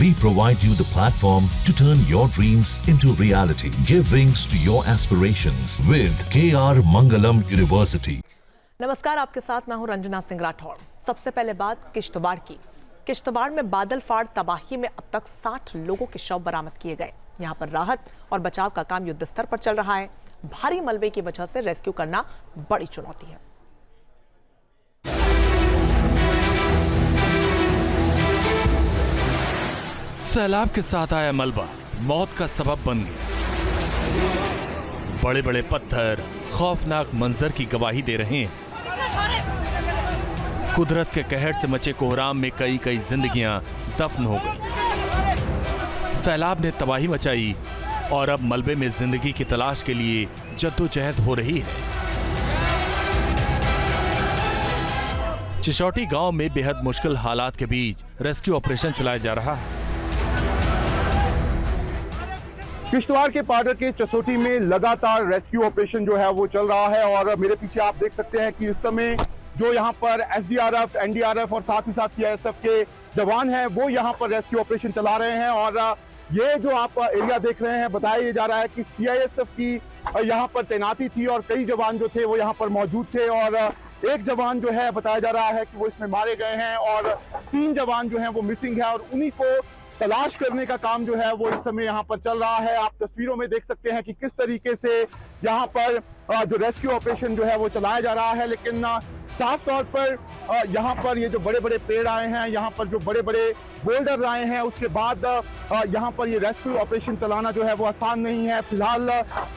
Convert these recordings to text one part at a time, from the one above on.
We provide you the platform to turn your dreams into reality. Give wings to your aspirations with KR Mangalam University. नमस्कार, आपके साथ मैं हूं रंजना सिंह राठौड़। सबसे पहले बात किश्तवाड़ की। किश्तवाड़ में बादल फाड़ तबाही में अब तक 60 लोगों के शव बरामद किए गए। यहां पर राहत और बचाव का काम युद्ध स्तर पर चल रहा है। भारी मलबे की वजह से रेस्क्यू करना बड़ी चुनौती है। सैलाब के साथ आया मलबा मौत का सबब बन गया। बड़े बड़े पत्थर खौफनाक मंजर की गवाही दे रहे हैं। कुदरत के कहर से मचे कोहराम में कई जिंदगियां दफन हो गई। सैलाब ने तबाही मचाई और अब मलबे में जिंदगी की तलाश के लिए जद्दोजहद हो रही है। चिशौटी गांव में बेहद मुश्किल हालात के बीच रेस्क्यू ऑपरेशन चलाया जा रहा है। किश्तवाड़ के पाडर के चसोटी में लगातार रेस्क्यू ऑपरेशन जो है वो चल रहा है और मेरे पीछे आप देख सकते हैं कि इस समय जो यहाँ पर एसडीआरएफ, एनडीआरएफ और साथ ही साथ सीआईएसएफ के जवान हैं वो यहाँ पर रेस्क्यू ऑपरेशन चला रहे हैं। और ये जो आप एरिया देख रहे हैं, बताया जा रहा है कि सीआईएसएफ की यहाँ पर तैनाती थी और कई जवान जो थे वो यहाँ पर मौजूद थे और एक जवान जो है बताया जा रहा है कि वो इसमें मारे गए हैं और 3 जवान जो हैं वो मिसिंग है और उन्हीं को तलाश करने का काम जो है वो इस समय यहाँ पर चल रहा है। आप तस्वीरों में देख सकते हैं कि किस तरीके से यहाँ पर जो रेस्क्यू ऑपरेशन जो है वो चलाया जा रहा है। लेकिन साफ तौर पर यहाँ पर ये जो बड़े बड़े पेड़ आए हैं, यहाँ पर जो बड़े बड़े बोल्डर आए हैं, उसके बाद यहाँ पर ये रेस्क्यू ऑपरेशन चलाना जो है वो आसान नहीं है। फिलहाल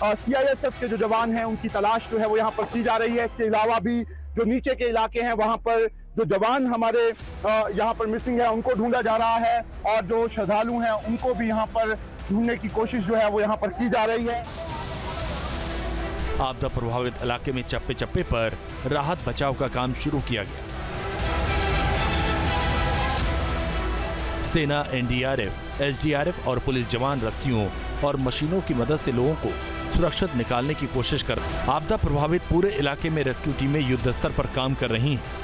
सीआईएसएफ के जो जवान हैं उनकी तलाश जो है वो यहाँ पर की जा रही है। इसके अलावा भी जो नीचे के इलाके हैं वहाँ पर जो जवान हमारे यहाँ पर मिसिंग है उनको ढूंढा जा रहा है और जो श्रद्धालु हैं उनको भी यहाँ पर ढूंढने की कोशिश जो है वो यहाँ पर की जा रही है। आपदा प्रभावित इलाके में चप्पे चप्पे पर राहत बचाव का काम शुरू किया गया। सेना, एनडीआरएफ, एसडीआरएफ और पुलिस जवान रस्सियों और मशीनों की मदद से लोगों को सुरक्षित निकालने की कोशिश कर आपदा प्रभावित पूरे इलाके में रेस्क्यू टीमें युद्ध स्तर पर काम कर रही हैं।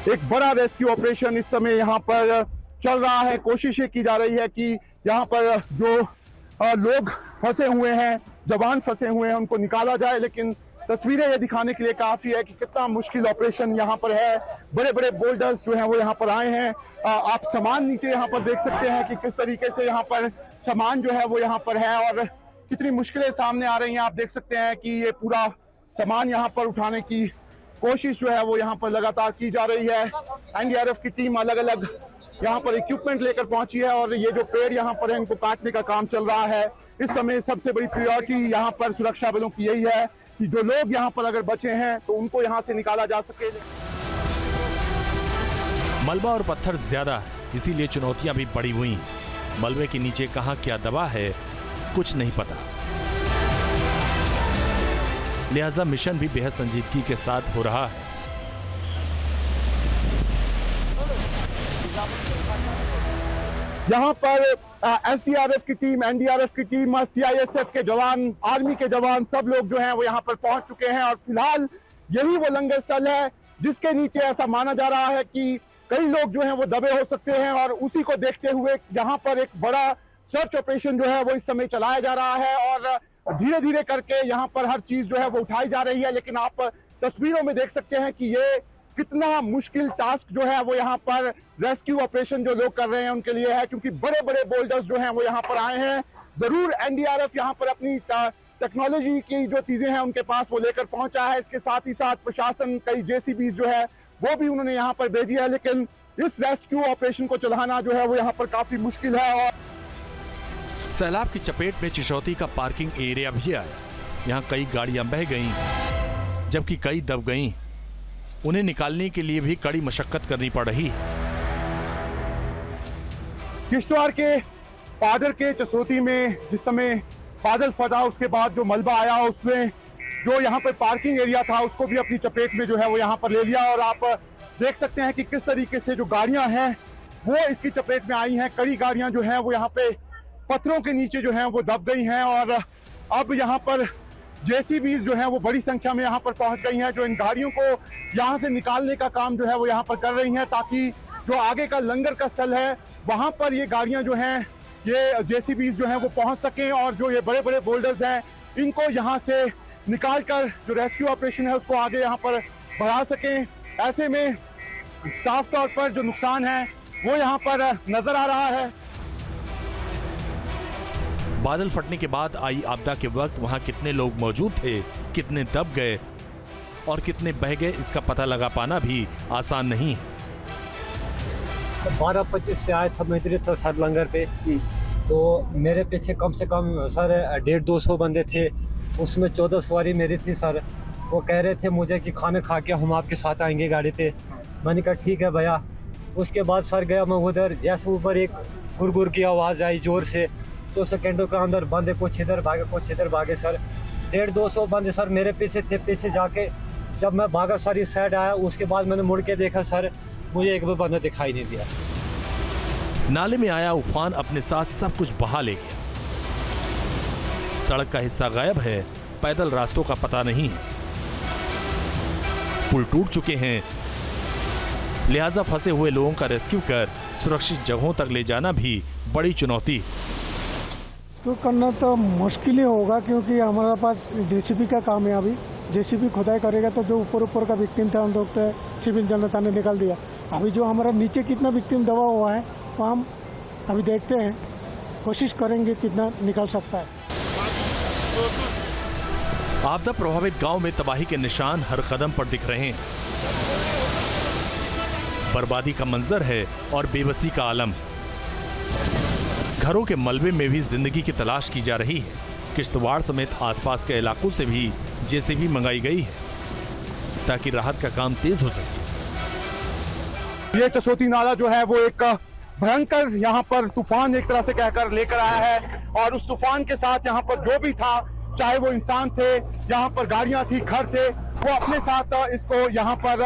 एक बड़ा रेस्क्यू ऑपरेशन इस समय यहाँ पर चल रहा है। कोशिशें की जा रही है कि यहाँ पर जो लोग फंसे हुए हैं, जवान फंसे हुए हैं, उनको निकाला जाए। लेकिन तस्वीरें ये दिखाने के लिए काफी है कि कितना मुश्किल ऑपरेशन यहाँ पर है। बड़े बड़े बोल्डर्स जो हैं वो यहाँ पर आए हैं। आप सामान नीचे यहाँ पर देख सकते हैं कि किस तरीके से यहाँ पर सामान जो है वो यहाँ पर है और कितनी मुश्किलें सामने आ रही हैं। आप देख सकते हैं कि ये पूरा सामान यहाँ पर उठाने की कोशिश जो है वो यहाँ पर लगातार की जा रही है। एनडीआरएफ की टीम अलग अलग यहाँ पर इक्विपमेंट लेकर पहुंची है और ये जो पेड़ यहाँ पर है इनको काटने का काम चल रहा है। इस समय सबसे बड़ी प्रायोरिटी यहाँ पर सुरक्षा बलों की यही है कि जो लोग यहाँ पर अगर बचे हैं तो उनको यहाँ से निकाला जा सके। मलबा और पत्थर ज्यादा है, इसीलिए चुनौतियां भी बढ़ी हुई हैं। मलबे के नीचे कहां क्या दबा है कुछ नहीं पता, लिहाजा मिशन भी बेहद संजीदगी के साथ हो रहा है। यहाँ पर एसडीआरएफ की टीम, एनडीआरएफ की टीम, सीआईएसएफ के जवान, आर्मी के जवान सब लोग जो हैं वो यहाँ पर पहुंच चुके हैं और फिलहाल यही वो लंगर स्थल है जिसके नीचे ऐसा माना जा रहा है कि कई लोग जो हैं वो दबे हो सकते हैं और उसी को देखते हुए यहाँ पर एक बड़ा सर्च ऑपरेशन जो है वो इस समय चलाया जा रहा है और धीरे धीरे करके यहाँ पर हर चीज जो है वो उठाई जा रही है। लेकिन आप तस्वीरों में देख सकते हैं कि ये कितना मुश्किल टास्क जो है वो यहाँ पर रेस्क्यू ऑपरेशन जो लोग कर रहे हैं उनके लिए है, क्योंकि बड़े बड़े बोल्डर्स जो हैं वो यहाँ पर आए हैं। जरूर एनडीआरएफ यहाँ पर अपनी टेक्नोलॉजी की जो चीजें हैं उनके पास वो लेकर पहुंचा है। इसके साथ ही साथ प्रशासन कई जेसीबी जो है वो भी उन्होंने यहाँ पर भेजी है। लेकिन इस रेस्क्यू ऑपरेशन को चलाना जो है वो यहाँ पर काफी मुश्किल है। और सैलाब की चपेट में चिशौती का पार्किंग एरिया भी आया। यहाँ कई गाड़ियां बह गईं, जबकि कई दब गईं। उन्हें निकालने के लिए भी कड़ी मशक्कत करनी पड़ रही है। किश्तवाड़ के पाडर के चसोती में जिस समय बादल फटा उसके बाद जो मलबा आया उसमें जो यहाँ पर पार्किंग एरिया था उसको भी अपनी चपेट में जो है वो यहाँ पर ले लिया और आप देख सकते हैं कि किस तरीके से जो गाड़ियां हैं वो इसकी चपेट में आई हैं। कई गाड़ियां जो हैं वो यहाँ पे पत्थरों के नीचे जो हैं वो दब गई हैं और अब यहाँ पर जेसीबीज जो हैं वो बड़ी संख्या में यहाँ पर पहुंच गई हैं जो इन गाड़ियों को यहाँ से निकालने का काम जो है वो यहाँ पर कर रही हैं ताकि जो आगे का लंगर का स्थल है वहां पर ये गाड़ियां जो हैं, ये जेसीबीज जो हैं वो पहुंच सकें और जो ये बड़े बड़े बोल्डर्स हैं इनको यहां से निकाल कर जो रेस्क्यू ऑपरेशन है उसको आगे यहां पर बढ़ा सकें। ऐसे में साफ तौर पर जो नुकसान है वो यहां पर नजर आ रहा है। बादल फटने के बाद आई आपदा के वक्त वहां कितने लोग मौजूद थे, कितने दब गए और कितने बह गए, इसका पता लगा पाना भी आसान नहीं है। 12:25 पे आया था मैं इधर तो सर लंगर पे, तो मेरे पीछे कम से कम सर 150-200 बंदे थे, उसमें 14 सवारी मेरी थी सर। वो कह रहे थे मुझे कि खाना खा के हम आपके साथ आएंगे गाड़ी पे। मैंने कहा ठीक है भैया। उसके बाद सर गया मैं उधर, जैसे ऊपर एक गुरगुर की आवाज़ आई जोर से, तो सेकेंडों के अंदर बंदे कुछ इधर भागे कुछ इधर भागे सर। 150-200 बंदे सर मेरे पीछे थे। पीछे जाके जब मैं भागा सर इस साइड आया, उसके बाद मैंने मुड़ के देखा सर, मुझे एक भी बंदा दिखाई नहीं दिया। नाले में आया उफान अपने साथ सब कुछ बहा ले गया। सड़क का हिस्सा गायब है, पैदल रास्तों का पता नहीं है, पुल टूट चुके हैं, लिहाजा फंसे हुए लोगों का रेस्क्यू कर सुरक्षित जगहों तक ले जाना भी बड़ी चुनौती है। तो करना तो मुश्किल ही होगा, क्योंकि हमारे पास जेसीबी का काम है। अभी जेसीबी खुदाई करेगा तो जो ऊपर का विक्टिम था उन लोग तो सिविल जनता ने निकाल दिया। अभी जो हमारा नीचे कितना विक्टिम दबा हुआ है वो हम अभी देखते हैं, कोशिश करेंगे कितना निकल सकता है। आपदा प्रभावित गांव में तबाही के निशान हर कदम पर दिख रहे हैं। बर्बादी का मंजर है और बेबसी का आलम। घरों के मलबे में भी जिंदगी की तलाश की जा रही है। किश्तवाड़ समेत आसपास के इलाकों से भी जेसीबी मंगाई गई है ताकि राहत का काम तेज हो सके। ये चसोटी नाला जो है वो एक भयंकर यहाँ पर तूफान एक तरह से कहकर लेकर आया है, और उस तूफान के साथ यहाँ पर जो भी था, चाहे वो इंसान थे, यहाँ पर गाड़ियां थी, घर थे, वो अपने साथ इसको यहाँ पर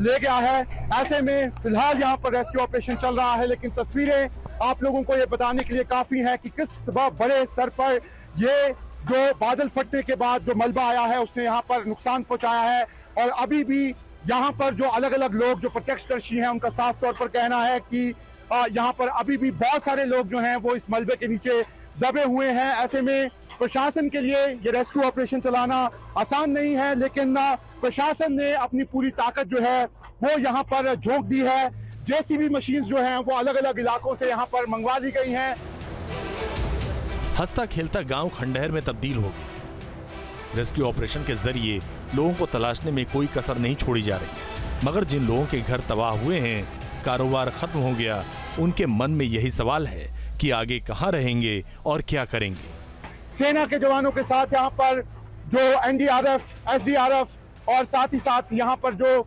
ले गया है। ऐसे में फिलहाल यहाँ पर रेस्क्यू ऑपरेशन चल रहा है, लेकिन तस्वीरें आप लोगों को ये बताने के लिए काफी है कि किस बड़े स्तर पर ये जो बादल फटने के बाद जो मलबा आया है उसने यहाँ पर नुकसान पहुंचाया है। और अभी भी यहाँ पर जो अलग अलग लोग जो प्रत्यक्षदर्शी हैं उनका साफ तौर पर कहना है कि यहाँ पर अभी भी बहुत सारे लोग जो हैं वो इस मलबे के नीचे दबे हुए हैं। ऐसे में प्रशासन के लिए ये रेस्क्यू ऑपरेशन चलाना आसान नहीं है, लेकिन प्रशासन ने अपनी पूरी ताकत जो है वो यहाँ पर झोंक दी है। जेसीबी मशीन जो हैं वो अलग अलग इलाकों से यहाँ पर मंगवा ली गई हैं। हंसता खेलता गांव खंडहर में तब्दील हो गया। रेस्क्यू ऑपरेशन के जरिए लोगों को तलाशने में कोई कसर नहीं छोड़ी जा रही, मगर जिन लोगों के घर तबाह हुए हैं, कारोबार खत्म हो गया, उनके मन में यही सवाल है कि आगे कहां रहेंगे और क्या करेंगे। सेना के जवानों के साथ यहाँ पर जो एनडीआरएफ, एसडीआरएफ और साथ ही साथ यहाँ पर जो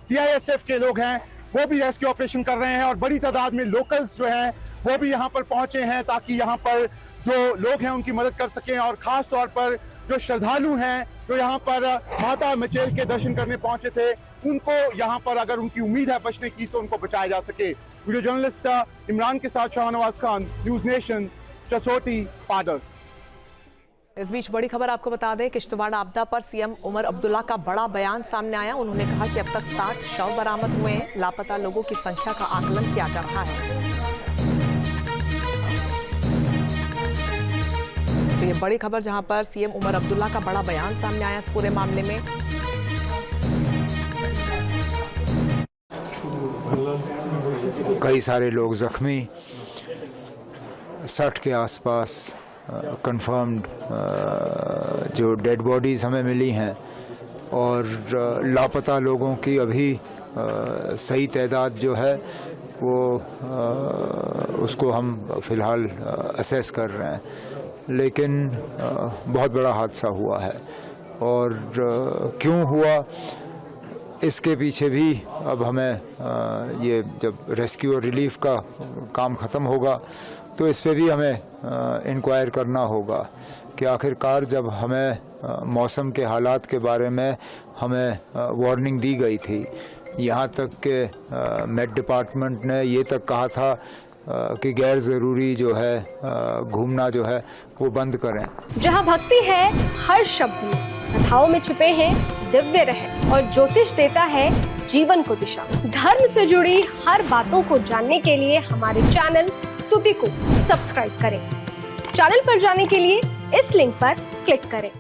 सीआईएसएफ के लोग हैं वो भी रेस्क्यू ऑपरेशन कर रहे हैं, और बड़ी तादाद में लोकल्स जो हैं वो भी यहाँ पर पहुंचे हैं ताकि यहाँ पर जो लोग हैं उनकी मदद कर सकें। और खास तौर पर जो श्रद्धालु हैं जो यहाँ पर माता मचेल के दर्शन करने पहुंचे थे, उनको यहाँ पर अगर उनकी उम्मीद है बचने की तो उनको बचाया जा सके। वीडियो जर्नलिस्ट इमरान के साथ शाहनवाज खान, न्यूज नेशन, चसोटी, पाडर। इस बीच बड़ी खबर आपको बता दें, किश्तवाड़ आपदा पर सीएम उमर अब्दुल्ला का बड़ा बयान सामने आया। उन्होंने कहा कि अब तक 60 शव बरामद हुए हैं, लापता लोगों की संख्या का आकलन किया जा रहा है। तो ये बड़ी खबर जहां पर सीएम उमर अब्दुल्ला का बड़ा बयान सामने आया इस पूरे मामले में। कई सारे लोग जख्मी, 60 के आसपास कंफर्म्ड जो डेड बॉडीज़ हमें मिली हैं, और लापता लोगों की अभी सही तादाद जो है वो उसको हम फ़िलहाल असेस कर रहे हैं। लेकिन बहुत बड़ा हादसा हुआ है, और क्यों हुआ इसके पीछे भी अब हमें ये जब रेस्क्यू और रिलीफ का काम ख़त्म होगा तो इस पे भी हमें इंक्वायर करना होगा कि आखिरकार जब हमें मौसम के हालात के बारे में हमें वार्निंग दी गई थी, यहाँ तक कि मेट डिपार्टमेंट ने ये तक कहा था कि गैर ज़रूरी जो है घूमना जो है वो बंद करें। जहाँ भक्ति है हर शब्द में, कथाओं में छुपे हैं दिव्य रहस्य, और ज्योतिष देता है जीवन को दिशा। धर्म से जुड़ी हर बातों को जानने के लिए हमारे चैनल स्तुति को सब्सक्राइब करें। चैनल पर जाने के लिए इस लिंक पर क्लिक करें।